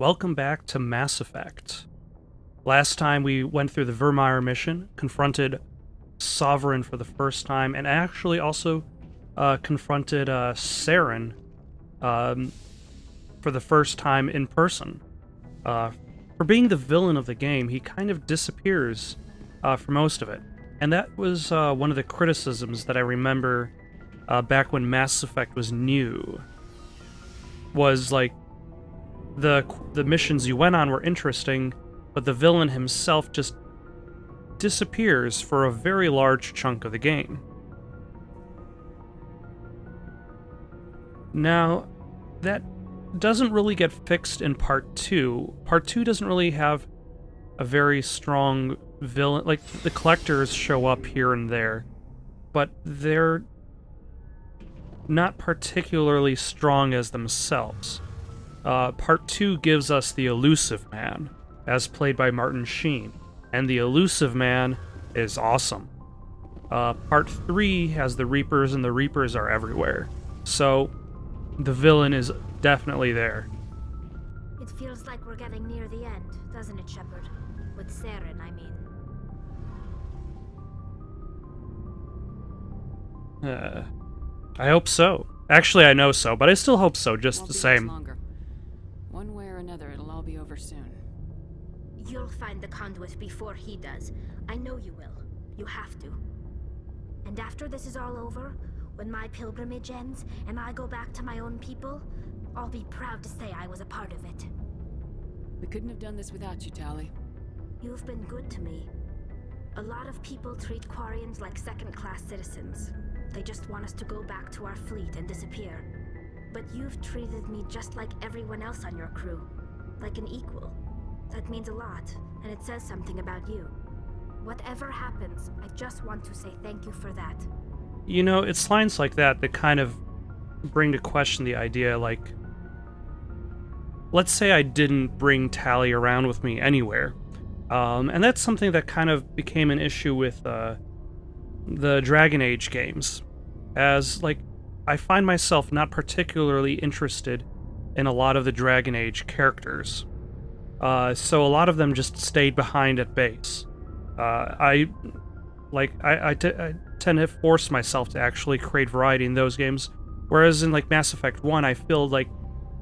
Welcome back to Mass Effect. Last time we went through the Vermeer mission, confronted Sovereign for the first time, and actually also confronted Saren for the first time in person. For being the villain of the game, he kind of disappears for most of it. And that was one of the criticisms that I remember back when Mass Effect was new. Was like, the missions you went on were interesting, but the villain himself just disappears for a very large chunk of the game. Now, that doesn't really get fixed in Part 2. Part 2 doesn't really have a very strong villain. Like, the collectors show up here and there, but they're not particularly strong as themselves. Part 2 gives us the Elusive Man, as played by Martin Sheen, and the Elusive Man is awesome. Part 3 has the Reapers, and the Reapers are everywhere, so the villain is definitely there. It feels like we're getting near the end, doesn't it, Shepard? With Saren, I mean. I hope so. Actually, I know so, but I still hope so, just the same. Longer. One way or another, it'll all be over soon. You'll find the conduit before he does. I know you will. You have to. And after this is all over, when my pilgrimage ends and I go back to my own people, I'll be proud to say I was a part of it. We couldn't have done this without you, Tali. You've been good to me. A lot of people treat Quarians like second-class citizens. They just want us to go back to our fleet and disappear. But you've treated me just like everyone else on your crew. Like an equal. That means a lot, and it says something about you. Whatever happens, I just want to say thank you for that. You know, it's lines like that that kind of bring to question the idea, like, let's say I didn't bring Tali around with me anywhere. And that's something that kind of became an issue with the Dragon Age games. As, like, I find myself not particularly interested in a lot of the Dragon Age characters. So a lot of them just stayed behind at base. I tend to force myself to actually create variety in those games, whereas in like Mass Effect 1, I feel like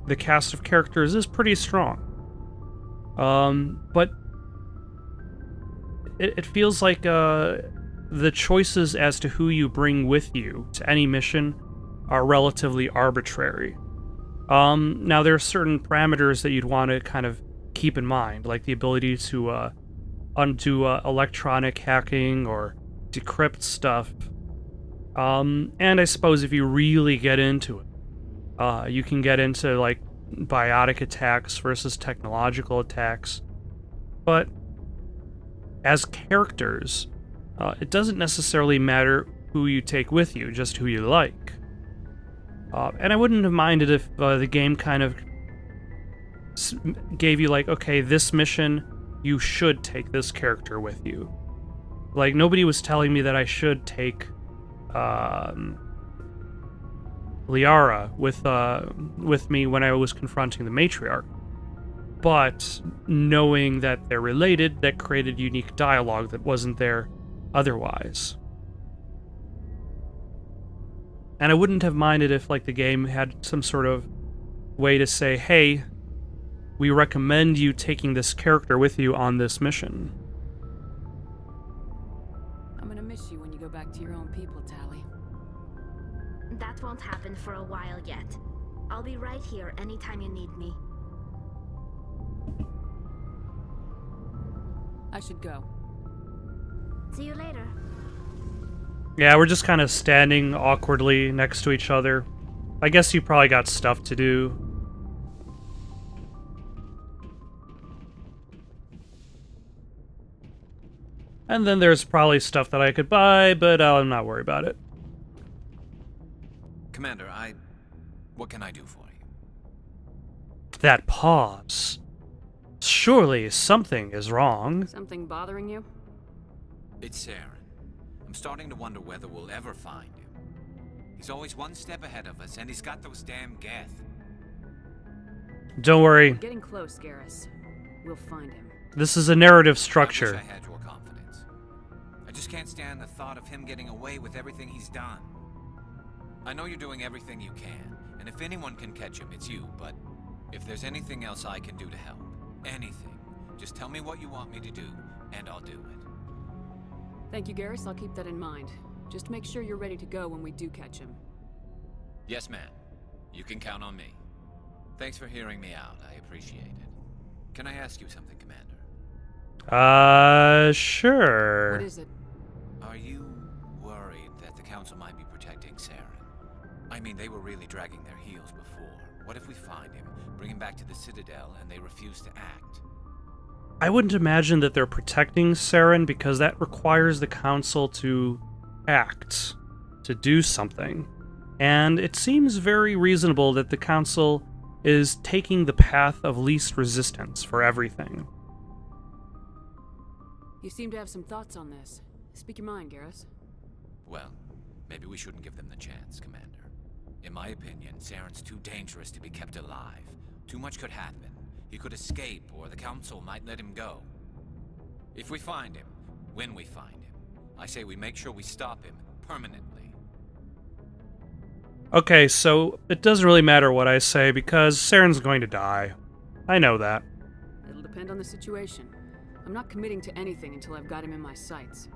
the cast of characters is pretty strong. But it feels like the choices as to who you bring with you to any mission are relatively arbitrary. Now, there are certain parameters that you'd want to kind of keep in mind, like the ability to undo electronic hacking or decrypt stuff. And I suppose if you really get into it, you can get into like biotic attacks versus technological attacks. But as characters, it doesn't necessarily matter who you take with you, just who you like. And I wouldn't have minded if the game kind of gave you like, okay, this mission, you should take this character with you. Like, nobody was telling me that I should take Liara with me when I was confronting the Matriarch. But knowing that they're related, that created unique dialogue that wasn't there otherwise. And I wouldn't have minded if, like, the game had some sort of way to say, hey, we recommend you taking this character with you on this mission. I'm gonna miss you when you go back to your own people, Tali. That won't happen for a while yet. I'll be right here anytime you need me. I should go. See you later. Yeah, we're just kind of standing awkwardly next to each other. I guess you probably got stuff to do. And then there's probably stuff that I could buy, but I'm not worried about it. Commander, what can I do for you? That pause. Surely something is wrong. Something bothering you? It's Saren. I'm starting to wonder whether we'll ever find him. He's always one step ahead of us, and he's got those damn Geth. Don't worry. We're getting close, Garrus. We'll find him. This is a narrative I structure. wish I had your confidence. I just can't stand the thought of him getting away with everything he's done. I know you're doing everything you can, and if anyone can catch him, it's you, but if there's anything else I can do to help, anything, just tell me what you want me to do, and I'll do it. Thank you, Garrus. I'll keep that in mind. Just make sure you're ready to go when we do catch him. Yes, ma'am. You can count on me. Thanks for hearing me out. I appreciate it. Can I ask you something, Commander? Sure. What is it? Are you worried that the Council might be protecting Saren? I mean, they were really dragging their heels before. What if we find him, bring him back to the Citadel, and they refuse to act? I wouldn't imagine that they're protecting Saren because that requires the Council to act, to do something. And it seems very reasonable that the Council is taking the path of least resistance for everything. You seem to have some thoughts on this. Speak your mind, Garrus. Well, maybe we shouldn't give them the chance, Commander. In my opinion, Saren's too dangerous to be kept alive. Too much could happen. He could escape, or the Council might let him go. If we find him, when we find him, I say we make sure we stop him permanently. Okay, so it doesn't really matter what I say because Saren's going to die. I know that. It'll depend on the situation. I'm not committing to anything until I've got him in my sights.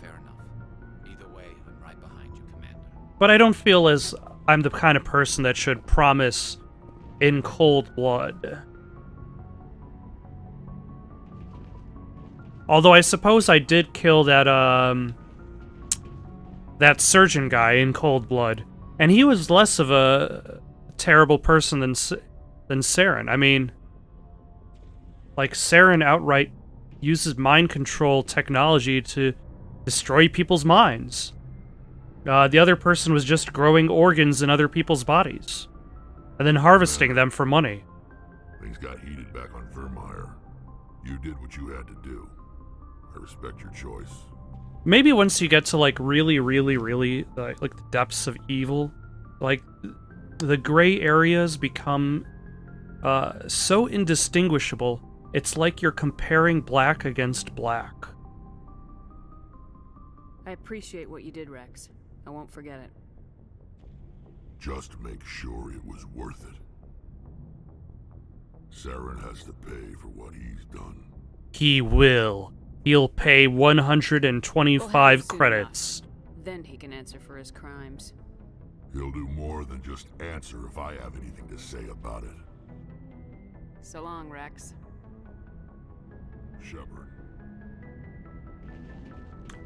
Fair enough. Either way, I'm right behind you, Commander. But I don't feel as I'm the kind of person that should promise in cold blood. Although I suppose I did kill that surgeon guy in cold blood, and he was less of a terrible person than Saren. I mean, like, Saren outright uses mind control technology to destroy people's minds. The other person was just growing organs in other people's bodies, and then harvesting them for money. Things got heated back on Vermeer. You did what you had to do. I respect your choice. Maybe once you get to, like, really, like the depths of evil, like, the gray areas become so indistinguishable, it's like you're comparing black against black. I appreciate what you did, Rex. I won't forget it. Just make sure it was worth it. Saren has to pay for what he's done. He will. He'll pay 125 credits. Then he can answer for his crimes. He'll do more than just answer if I have anything to say about it. So long, Rex. Shepard.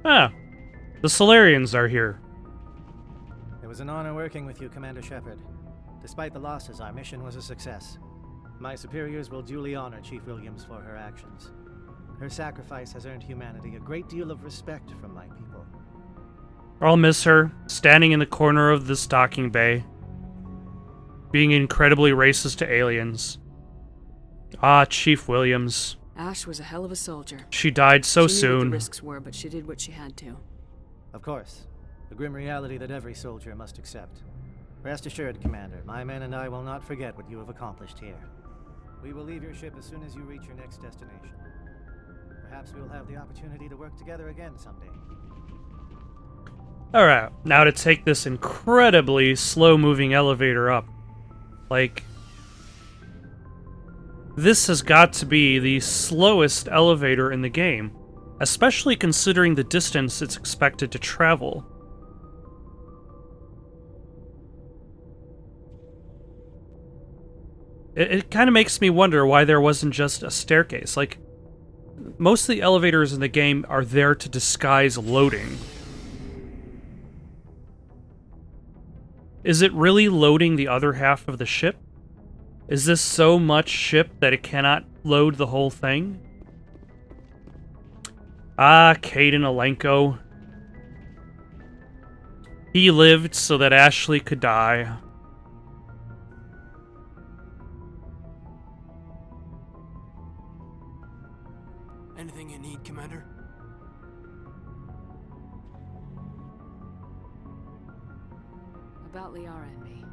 Ah, the Solarians are here. It was an honor working with you, Commander Shepard. Despite the losses, our mission was a success. My superiors will duly honor Chief Williams for her actions. Her sacrifice has earned humanity a great deal of respect from my people. I'll miss her, standing in the corner of this docking bay, being incredibly racist to aliens. Ah, Chief Williams. Ash was a hell of a soldier. She died so She knew what soon. the risks were, but she did what she had to. Of course, the grim reality that every soldier must accept. Rest assured, Commander, my men and I will not forget what you have accomplished here. We will leave your ship as soon as you reach your next destination. Perhaps we will have the opportunity to work together again someday. Alright, now to take this incredibly slow-moving elevator up. Like, this has got to be the slowest elevator in the game, especially considering the distance it's expected to travel. It kind of makes me wonder why there wasn't just a staircase. Like, most of the elevators in the game are there to disguise loading. Is it really loading the other half of the ship? Is this so much ship that it cannot load the whole thing? Ah, Caden Alenko. He lived so that Ashley could die. Anything you need, Commander? About Liara and me.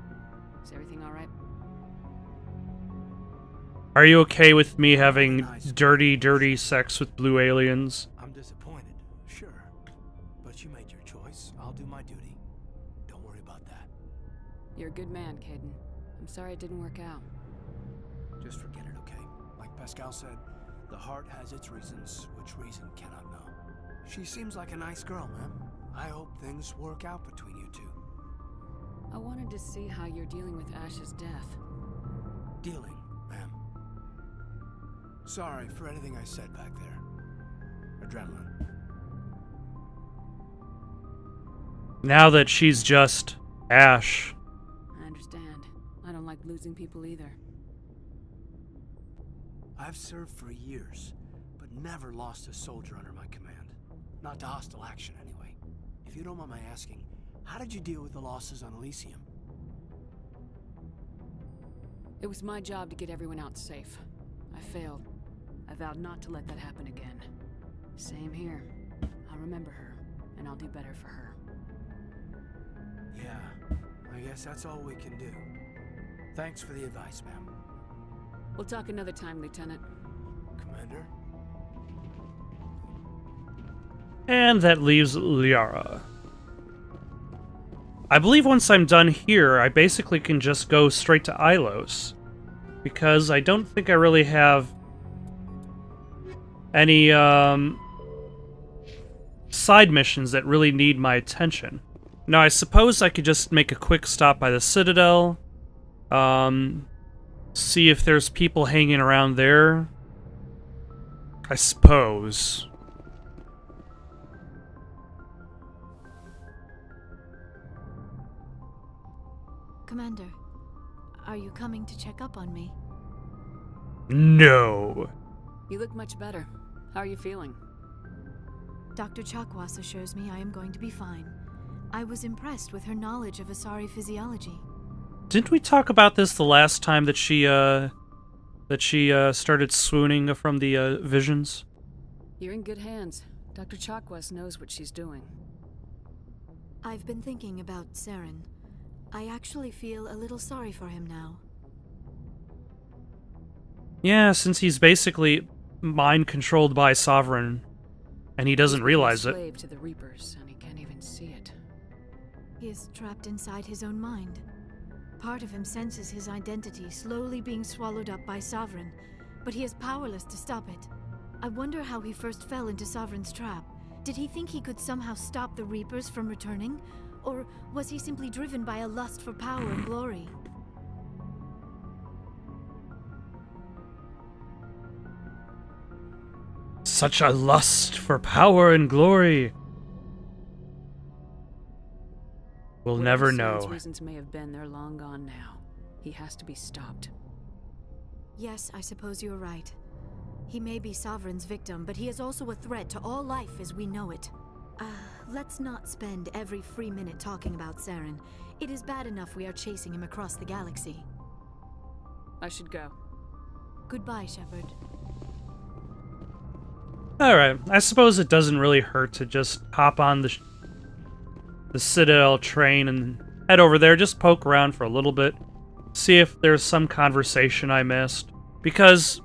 Is everything alright? Are you okay with me having dirty sex with blue aliens? I'm disappointed, sure. But you made your choice. I'll do my duty. Don't worry about that. You're a good man, Caden. I'm sorry it didn't work out. Just forget it, okay? Like Pascal said, the heart has its reasons, which reason cannot know. She seems like a nice girl, man. I hope things work out between you two. I wanted to see how you're dealing with Ash's death. Dealing, ma'am. Sorry for anything I said back there. Adrenaline. Now that she's just Ash. I understand. I don't like losing people either. I've served for years, but never lost a soldier under my command. Not to hostile action, anyway. If you don't mind my asking, how did you deal with the losses on Elysium? It was my job to get everyone out safe. I failed. I vowed not to let that happen again. Same here. I'll remember her, and I'll do better for her. Yeah, I guess that's all we can do. Thanks for the advice, ma'am. We'll talk another time, Lieutenant. Commander? And that leaves Liara. I believe once I'm done here, I basically can just go straight to Ilos. Because I don't think I really have any side missions that really need my attention. Now, I suppose I could just make a quick stop by the Citadel. See if there's people hanging around there. I suppose. Commander, are you coming to check up on me? No. You look much better. How are you feeling? Dr. Chakwas assures me I am going to be fine. I was impressed with her knowledge of Asari physiology. Didn't we talk about this the last time that she started swooning from the visions? You're in good hands. Dr. Chakwas knows what she's doing. I've been thinking about Saren. I actually feel a little sorry for him now. Yeah, since he's basically mind-controlled by Sovereign, and he doesn't realize it. He's a slave to the Reapers, and he can't even see it. He is trapped inside his own mind. Part of him senses his identity slowly being swallowed up by Sovereign, but he is powerless to stop it. I wonder how he first fell into Sovereign's trap. Did he think he could somehow stop the Reapers from returning? Or was he simply driven by a lust for power and glory? Such a lust for power and glory. We'll never Whatever Saren's know. reasons may have been, they're long gone now. He has to be stopped. Yes, I suppose you're right. He may be Sovereign's victim, but he is also a threat to all life as we know it. Let's not spend every free minute talking about Saren. It is bad enough we are chasing him across the galaxy. I should go. Goodbye, Shepard. Alright, I suppose it doesn't really hurt to just hop on the Citadel train and head over there, just poke around for a little bit, see if there's some conversation I missed. Because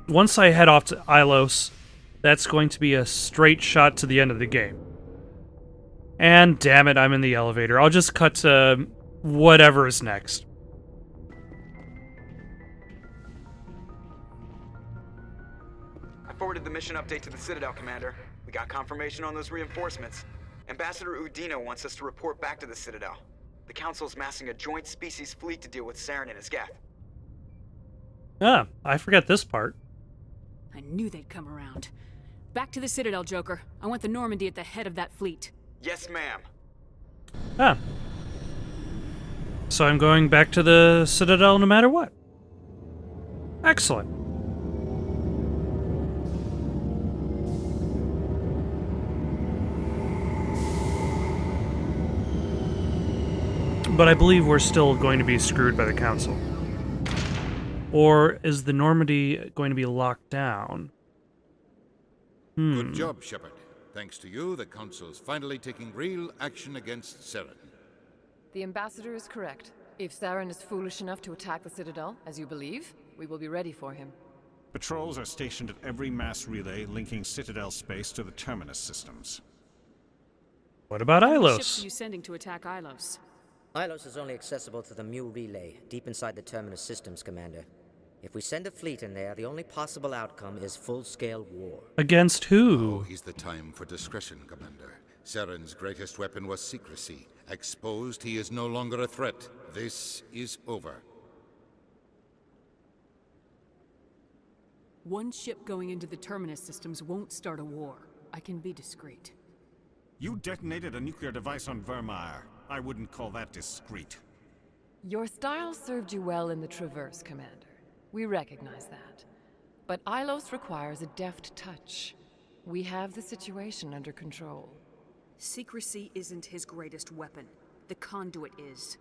once I head off to Ilos, that's going to be a straight shot to the end of the game. And damn it, I'm in the elevator. I'll just cut to whatever is next. I forwarded the mission update to the Citadel, Commander. We got confirmation on those reinforcements. Ambassador Udino wants us to report back to the Citadel. The Council's massing a joint species fleet to deal with Saren and his Geth. Ah, I forget this part. I knew they'd come around. Back to the Citadel, Joker. I want the Normandy at the head of that fleet. Yes, ma'am. Ah. So I'm going back to the Citadel no matter what. Excellent. But I believe we're still going to be screwed by the Council. Or is the Normandy going to be locked down? Good job, Shepard. Thanks to you, the Council's finally taking real action against Saren. The Ambassador is correct. If Saren is foolish enough to attack the Citadel, as you believe, we will be ready for him. Patrols are stationed at every mass relay linking Citadel space to the Terminus systems. What about How many ships Ilos? are you sending to attack Ilos? Ilos is only accessible to the Mu relay, deep inside the Terminus systems, Commander. If we send a fleet in there, the only possible outcome is full-scale war. Against who? Now is the time for discretion, Commander. Saren's greatest weapon was secrecy. Exposed, he is no longer a threat. This is over. One ship going into the Terminus systems won't start a war. I can be discreet. You detonated a nuclear device on Vermeer. I wouldn't call that discreet. Your style served you well in the Traverse, Commander. We recognize that. But Ilos requires a deft touch. We have the situation under control. Secrecy isn't his greatest weapon. The conduit is.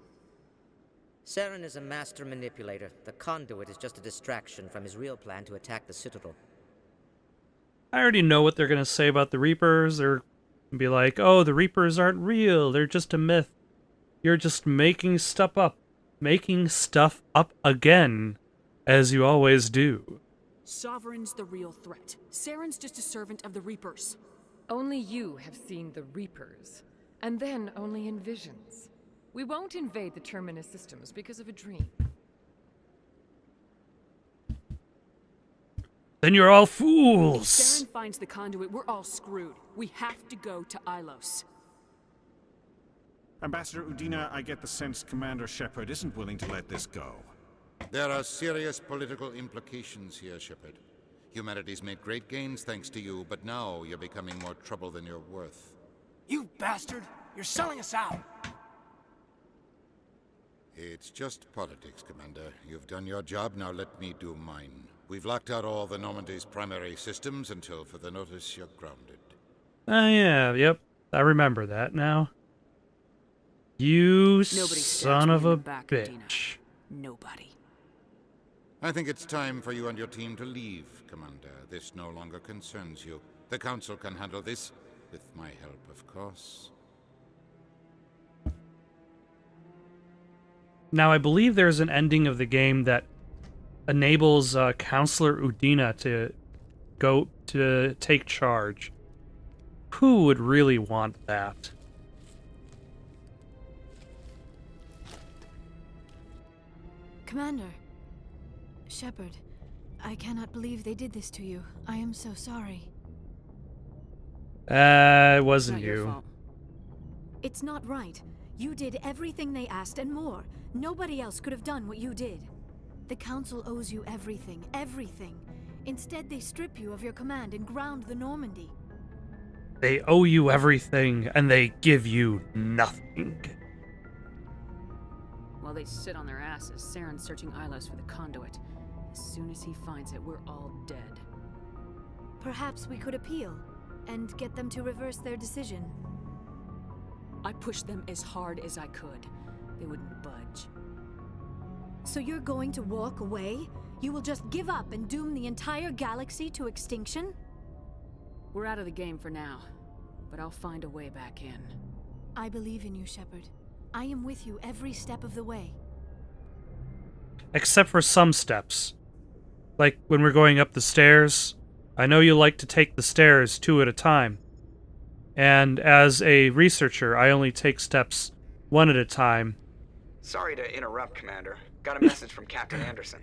Saren is a master manipulator. The conduit is just a distraction from his real plan to attack the Citadel. I already know what they're going to say about the Reapers. They're going to be like, oh, the Reapers aren't real. They're just a myth. You're just making stuff up. Making stuff up again, as you always do. Sovereign's the real threat. Saren's just a servant of the Reapers. Only you have seen the Reapers, and then only in visions. We won't invade the Terminus systems because of a dream. Then you're all If fools! Saren finds the conduit, we're all screwed. We have to go to Ilos. Ambassador Udina, I get the sense Commander Shepard isn't willing to let this go. There are serious political implications here, Shepard. Humanity's made great gains thanks to you, but now you're becoming more trouble than you're worth. You bastard! You're selling us out! It's just politics, Commander. You've done your job, now let me do mine. We've locked out all the Normandy's primary systems until further notice you're grounded. Yeah, yep. I remember that now. You Nobody son stabs me of in a the back, bitch. Udina. Nobody. I think it's time for you and your team to leave, Commander. This no longer concerns you. The Council can handle this, with my help, of course. Now, I believe there's an ending of the game that enables Counselor Udina to go to take charge. Who would really want that? Commander. Shepard, I cannot believe they did this to you. I am so sorry. It wasn't Not your you. fault. It's not right. You did everything they asked and more. Nobody else could have done what you did. The Council owes you everything, everything. Instead, they strip you of your command and ground the Normandy. They owe you everything, and they give you nothing. While they sit on their asses, Saren's searching Ilos for the conduit. As soon as he finds it, we're all dead. Perhaps we could appeal and get them to reverse their decision. I pushed them as hard as I could. They wouldn't budge. So you're going to walk away? You will just give up and doom the entire galaxy to extinction? We're out of the game for now, but I'll find a way back in. I believe in you, Shepard. I am with you every step of the way. Except for some steps. Like when we're going up the stairs. I know you like to take the stairs 2 at a time. And as a researcher, I only take steps 1 at a time. Sorry to interrupt, Commander. Got a message from Captain Anderson.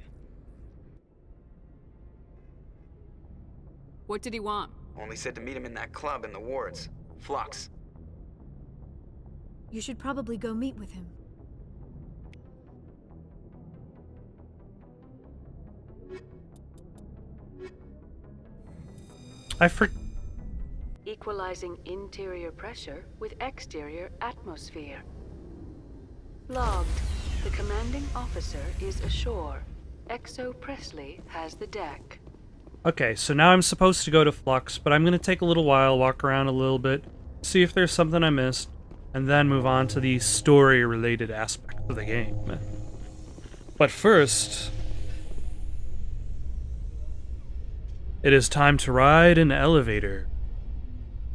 What did he want? Only said to meet him in that club in the wards. Flux. You should probably go meet with him. Equalizing interior pressure with exterior atmosphere. Logged. The commanding officer is ashore. Exo Presley has the deck. Okay, so now I'm supposed to go to Flux, but I'm going to take a little while, walk around a little bit, see if there's something I missed, and then move on to the story-related aspects of the game. But first, it is time to ride an elevator.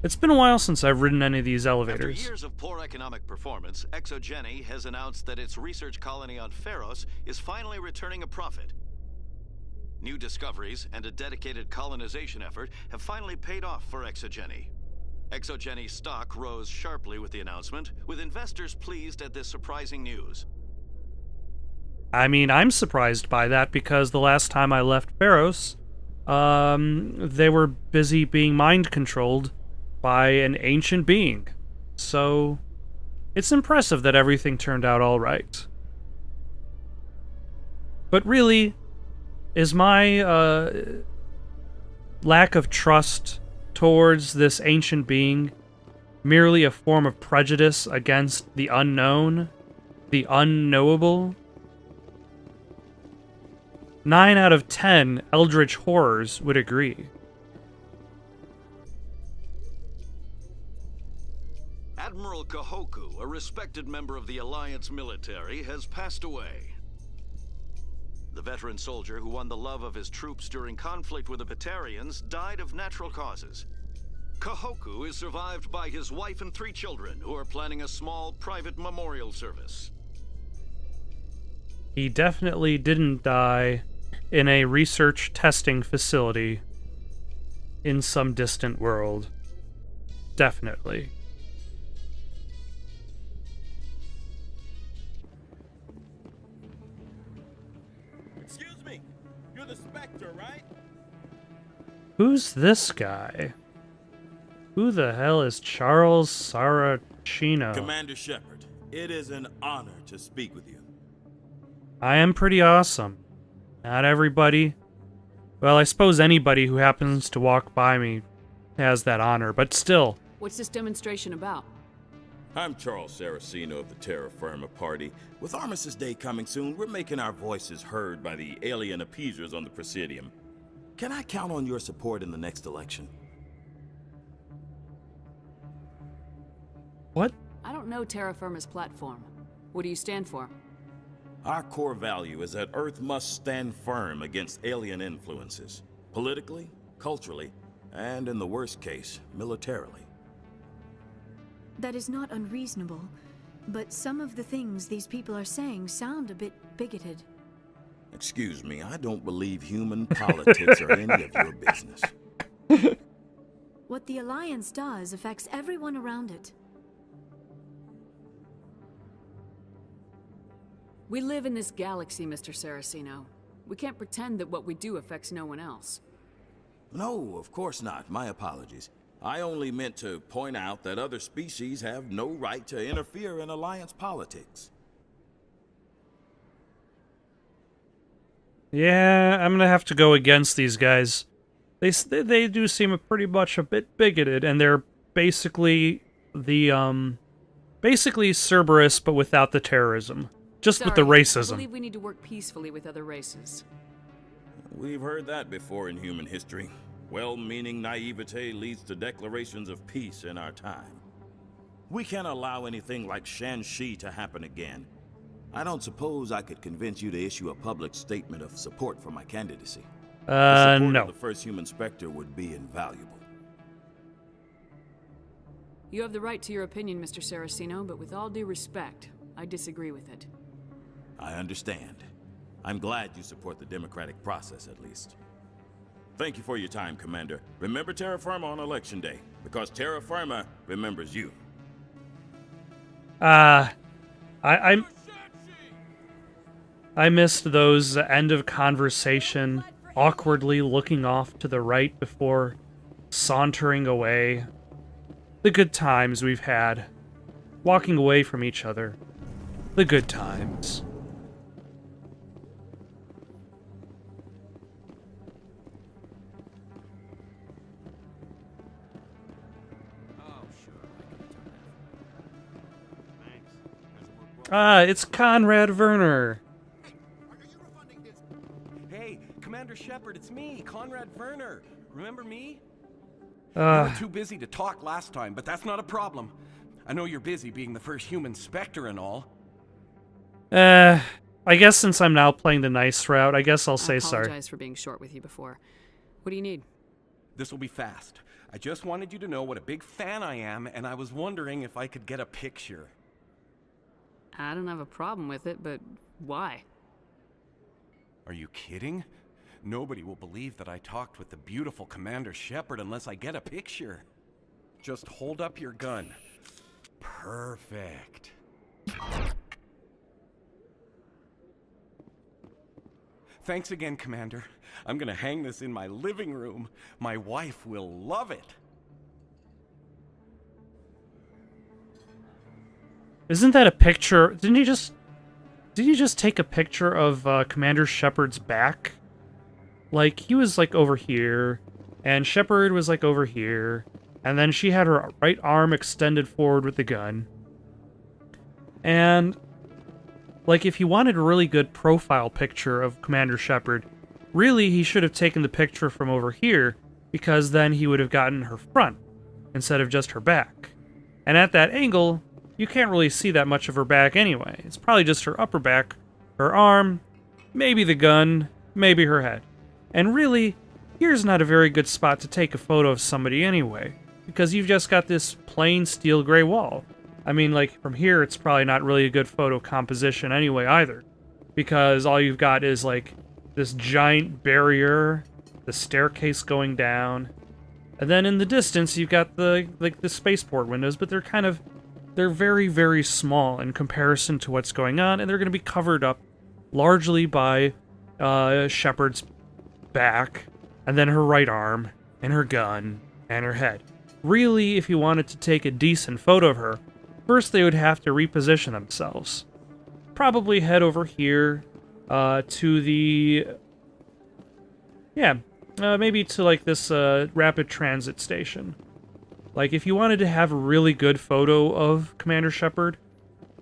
It's been a while since I've ridden any of these After elevators. years of poor economic performance, ExoGeni has announced that its research colony on Pharos is finally returning a profit. New discoveries and a dedicated colonization effort have finally paid off for ExoGeni. ExoGeni stock rose sharply with the announcement, with investors pleased at this surprising news. I mean, I'm surprised by that because the last time I left Pharos, they were busy being mind-controlled by an ancient being. So, it's impressive that everything turned out all right. But really, is my lack of trust towards this ancient being merely a form of prejudice against the unknown, the unknowable? 9 out of 10 eldritch horrors would agree. Admiral Kahoku, a respected member of the Alliance military, has passed away. The veteran soldier who won the love of his troops during conflict with the Batarians died of natural causes. Kahoku is survived by his wife and 3 children, who are planning a small private memorial service. He definitely didn't die in a research testing facility in some distant world. Definitely. Excuse me, you're the Spectre, right? Who's this guy? Who the hell is Charles Saracino? Commander Shepard, it is an honor to speak with you. I am pretty awesome. Not everybody. Well, I suppose anybody who happens to walk by me has that honor, but still. What's this demonstration about? I'm Charles Saracino of the Terra Firma Party. With Armistice Day coming soon, we're making our voices heard by the alien appeasers on the Presidium. Can I count on your support in the next election? What? I don't know Terra Firma's platform. What do you stand for? Our core value is that Earth must stand firm against alien influences. Politically, culturally, and in the worst case, militarily. That is not unreasonable, but some of the things these people are saying sound a bit bigoted. Excuse me, I don't believe human politics are any of your business. What the Alliance does affects everyone around it. We live in this galaxy, Mr. Saracino. We can't pretend that what we do affects no one else. No, of course not. My apologies. I only meant to point out that other species have no right to interfere in Alliance politics. Yeah, I'm gonna have to go against these guys. They do seem pretty much a bit bigoted, and they're basically the basically Cerberus, but without the terrorism. Just with the racism. I believe we need to work peacefully with other races. We've heard that before in human history. Well-meaning naivete leads to declarations of peace in our time. We can't allow anything like Shanxi to happen again. I don't suppose I could convince you to issue a public statement of support for my candidacy. The support no. of the first human Spectre would be invaluable. You have the right to your opinion, Mr. Saracino, but with all due respect, I disagree with it. I understand. I'm glad you support the democratic process, at least. Thank you for your time, Commander. Remember Terra Firma on Election Day, because Terra Firma remembers you. I missed those end of conversation, awkwardly looking off to the right before sauntering away. The good times we've had. Walking away from each other. The good times. It's Conrad Werner. Hey, Commander Shepard, it's me, Conrad Werner. Remember me? You Uh, were too busy to talk last time, but that's not a problem. I know you're busy being the first human Spectre and all. I guess since I'm now playing the nice route, I guess I'll say I sorry. apologize for being short with you before. What do you need? This will be fast. I just wanted you to know what a big fan I am, and I was wondering if I could get a picture. I don't have a problem with it, but why? Are you kidding? Nobody will believe that I talked with the beautiful Commander Shepard unless I get a picture. Just hold up your gun. Perfect. Thanks again, Commander. I'm gonna hang this in my living room. My wife will love it. Isn't that a picture? Did you just take a picture of Commander Shepard's back? Like, he was like over here, and Shepard was like over here, and then she had her right arm extended forward with the gun. And like, if you wanted a really good profile picture of Commander Shepard, really he should have taken the picture from over here, because then he would have gotten her front instead of just her back. And at that angle, you can't really see that much of her back anyway. It's probably just her upper back, her arm, maybe the gun, maybe her head. And really, here's not a very good spot to take a photo of somebody anyway, because you've just got this plain steel gray wall. I mean, like, from here, it's probably not really a good photo composition anyway either, because all you've got is, like, this giant barrier, the staircase going down, and then in the distance, you've got the spaceport windows, but they're very, very small in comparison to what's going on, and they're going to be covered up largely by Shepard's back, and then her right arm, and her gun, and her head. Really, if you wanted to take a decent photo of her, first they would have to reposition themselves. Probably head over here to the... Yeah, maybe to like this rapid transit station. Like, if you wanted to have a really good photo of Commander Shepard,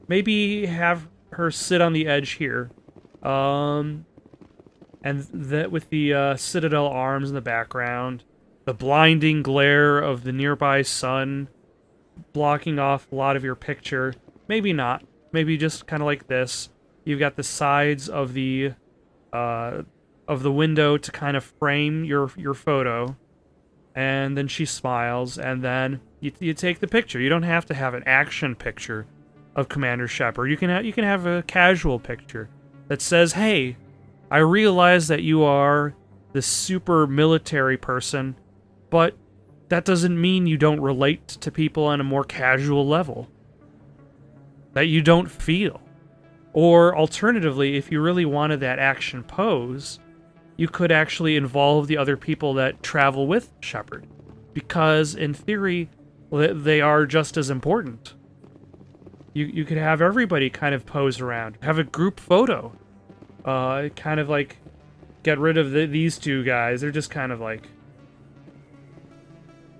maybe have her sit on the edge here. And that with the Citadel arms in the background, the blinding glare of the nearby sun blocking off a lot of your picture. Maybe not. Maybe just kind of like this. You've got the sides of the window to kind of frame your photo. And then she smiles, and then you take the picture. You don't have to have an action picture of Commander Shepard. You can have a casual picture that says, "Hey, I realize that you are this super military person, but that doesn't mean you don't relate to people on a more casual level. That you don't feel." Or alternatively, if you really wanted that action pose, you could actually involve the other people that travel with Shepard, because in theory, they are just as important. You could have everybody kind of pose around, have a group photo, kind of like get rid of these two guys. They're just kind of like,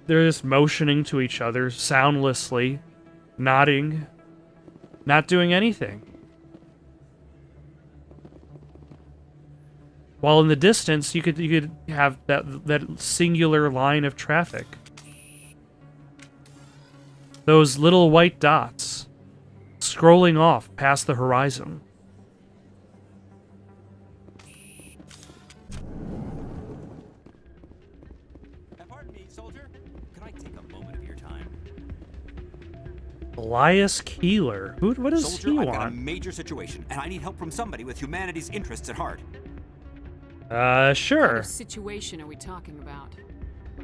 they're just motioning to each other soundlessly, nodding, not doing anything. While in the distance, you could have that singular line of traffic. Those little white dots scrolling off past the horizon. Pardon me, soldier. Can I take a moment of your time? Elias Keeler. What does soldier, he I've want? got a major situation, and I need help from somebody with humanity's interests at heart. Sure. What kind of situation are we talking about?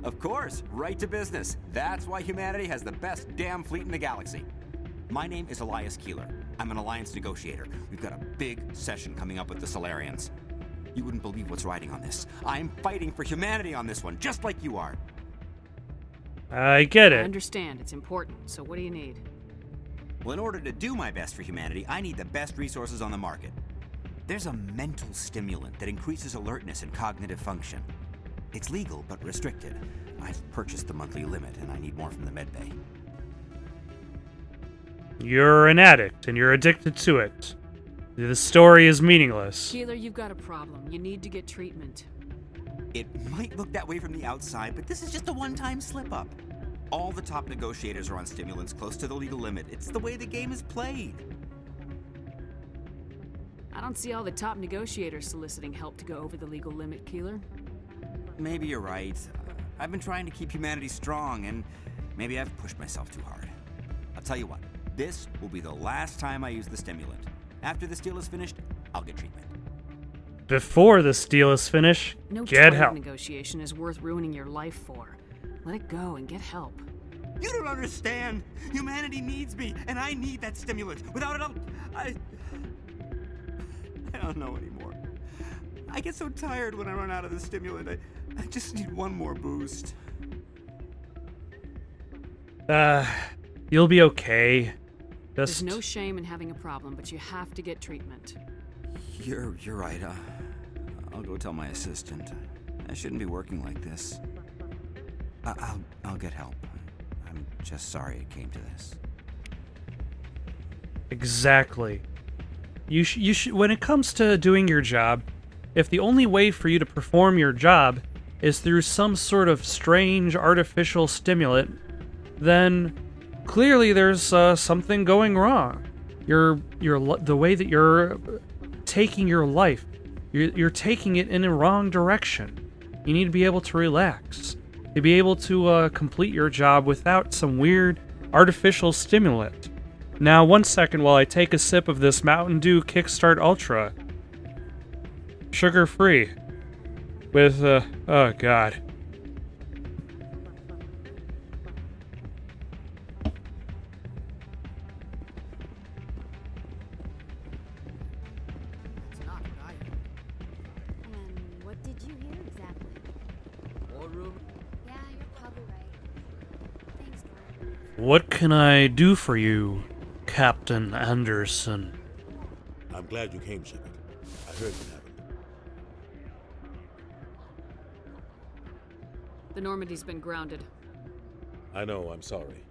Of course, right to business. That's why humanity has the best damn fleet in the galaxy. My name is Elias Keeler. I'm an alliance negotiator. We've got a big session coming up with the Solarians. You wouldn't believe what's riding on this. I'm fighting for humanity on this one, just like you are. I get it. I understand. It's important. So what do you need? Well, in order to do my best for humanity, I need the best resources on the market. There's a mental stimulant that increases alertness and cognitive function. It's legal, but restricted. I've purchased the monthly limit, and I need more from the medbay. You're an addict, and you're addicted to it. The story is meaningless. Keeler, you've got a problem. You need to get treatment. It might look that way from the outside, but this is just a one-time slip-up. All the top negotiators are on stimulants close to the legal limit. It's the way the game is played. I don't see all the top negotiators soliciting help to go over the legal limit, Keeler. Maybe you're right. I've been trying to keep humanity strong, and maybe I've pushed myself too hard. I'll tell you what, this will be the last time I use the stimulant. After this deal is finished, I'll get treatment. Before this deal is finished, No get trade help. negotiation is worth ruining your life for. Let it go and get help. You don't understand. Humanity needs me, and I need that stimulant. Without it, I don't know anymore. I get so tired when I run out of the stimulant. I just need one more boost. You'll be okay. There's no shame in having a problem, but you have to get treatment. You're right. I'll go tell my assistant. I shouldn't be working like this. I'll get help. I'm just sorry it came to this. Exactly. You should. When it comes to doing your job, if the only way for you to perform your job is through some sort of strange artificial stimulant, then clearly there's something going wrong. The way that you're taking your life, you're taking it in a wrong direction. You need to be able to relax, to be able to complete your job without some weird artificial stimulant. Now, 1 second while I take a sip of this Mountain Dew Kickstart Ultra. Sugar-free. With, oh god. And what did you hear exactly? War room? Yeah, you're probably right. Thanks, Glenn. What can I do for you, Captain Anderson? I'm glad you came, Shepard. I heard what happened. The Normandy's been grounded. I know, I'm sorry.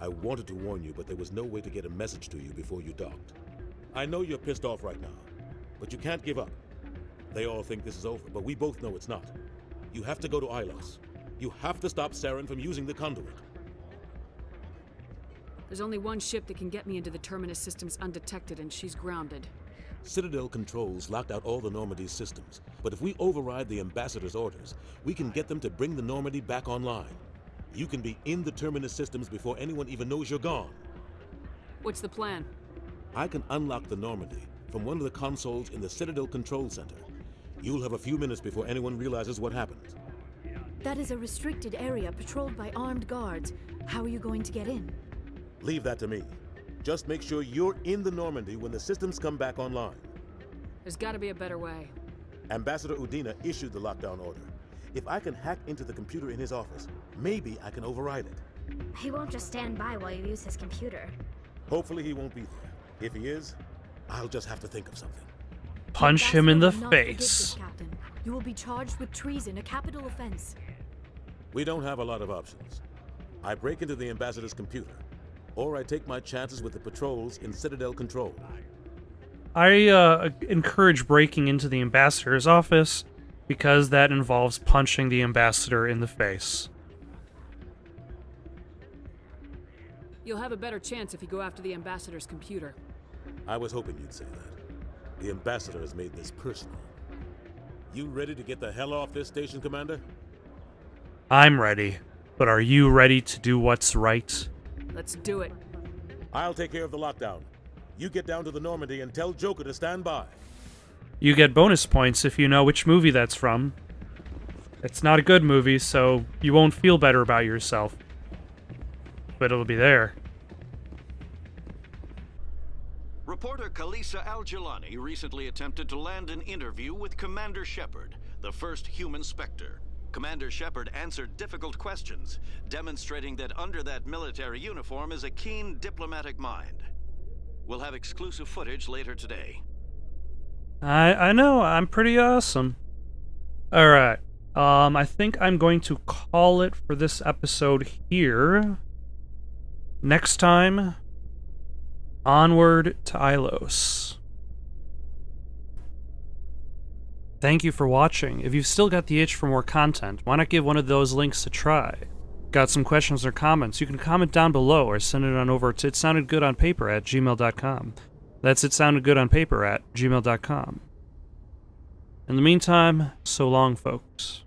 I wanted to warn you, but there was no way to get a message to you before you docked. I know you're pissed off right now, but you can't give up. They all think this is over, but we both know it's not. You have to go to Ilos. You have to stop Saren from using the conduit. There's only one ship that can get me into the Terminus systems undetected, and she's grounded. Citadel controls locked out all the Normandy's systems, but if we override the Ambassador's orders, we can get them to bring the Normandy back online. You can be in the Terminus systems before anyone even knows you're gone. What's the plan? I can unlock the Normandy from one of the consoles in the Citadel Control Center. You'll have a few minutes before anyone realizes what happened. That is a restricted area patrolled by armed guards. How are you going to get in? Leave that to me. Just make sure you're in the Normandy when the systems come back online. There's gotta be a better way. Ambassador Udina issued the lockdown order. If I can hack into the computer in his office, maybe I can override it. He won't just stand by while you use his computer. Hopefully he won't be there. If he is, I'll just have to think of something. Punch him in the Ambassador will not forgive face. this, Captain. You will be charged with treason, a capital offense. We don't have a lot of options. I break into the Ambassador's computer, or I take my chances with the patrols in Citadel Control. I encourage breaking into the Ambassador's office because that involves punching the Ambassador in the face. You'll have a better chance if you go after the Ambassador's computer. I was hoping you'd say that. The Ambassador has made this personal. You ready to get the hell off this station, Commander? I'm ready, but are you ready to do what's right? Let's do it. I'll take care of the lockdown. You get down to the Normandy and tell Joker to stand by. You get bonus points if you know which movie that's from. It's not a good movie, so you won't feel better about yourself. But it'll be there. Reporter Kalisa Al-Jilani recently attempted to land an interview with Commander Shepard, the first human Spectre. Commander Shepard answered difficult questions, demonstrating that under that military uniform is a keen diplomatic mind. We'll have exclusive footage later today. I know, I'm pretty awesome. Alright, I think I'm going to call it for this episode here. Next time, onward to Ilos. Thank you for watching. If you've still got the itch for more content, why not give one of those links a try? Got some questions or comments? You can comment down below or send it on over to itsoundedgoodonpaper@gmail.com. That's itsoundedgoodonpaper@gmail.com. In the meantime, so long, folks.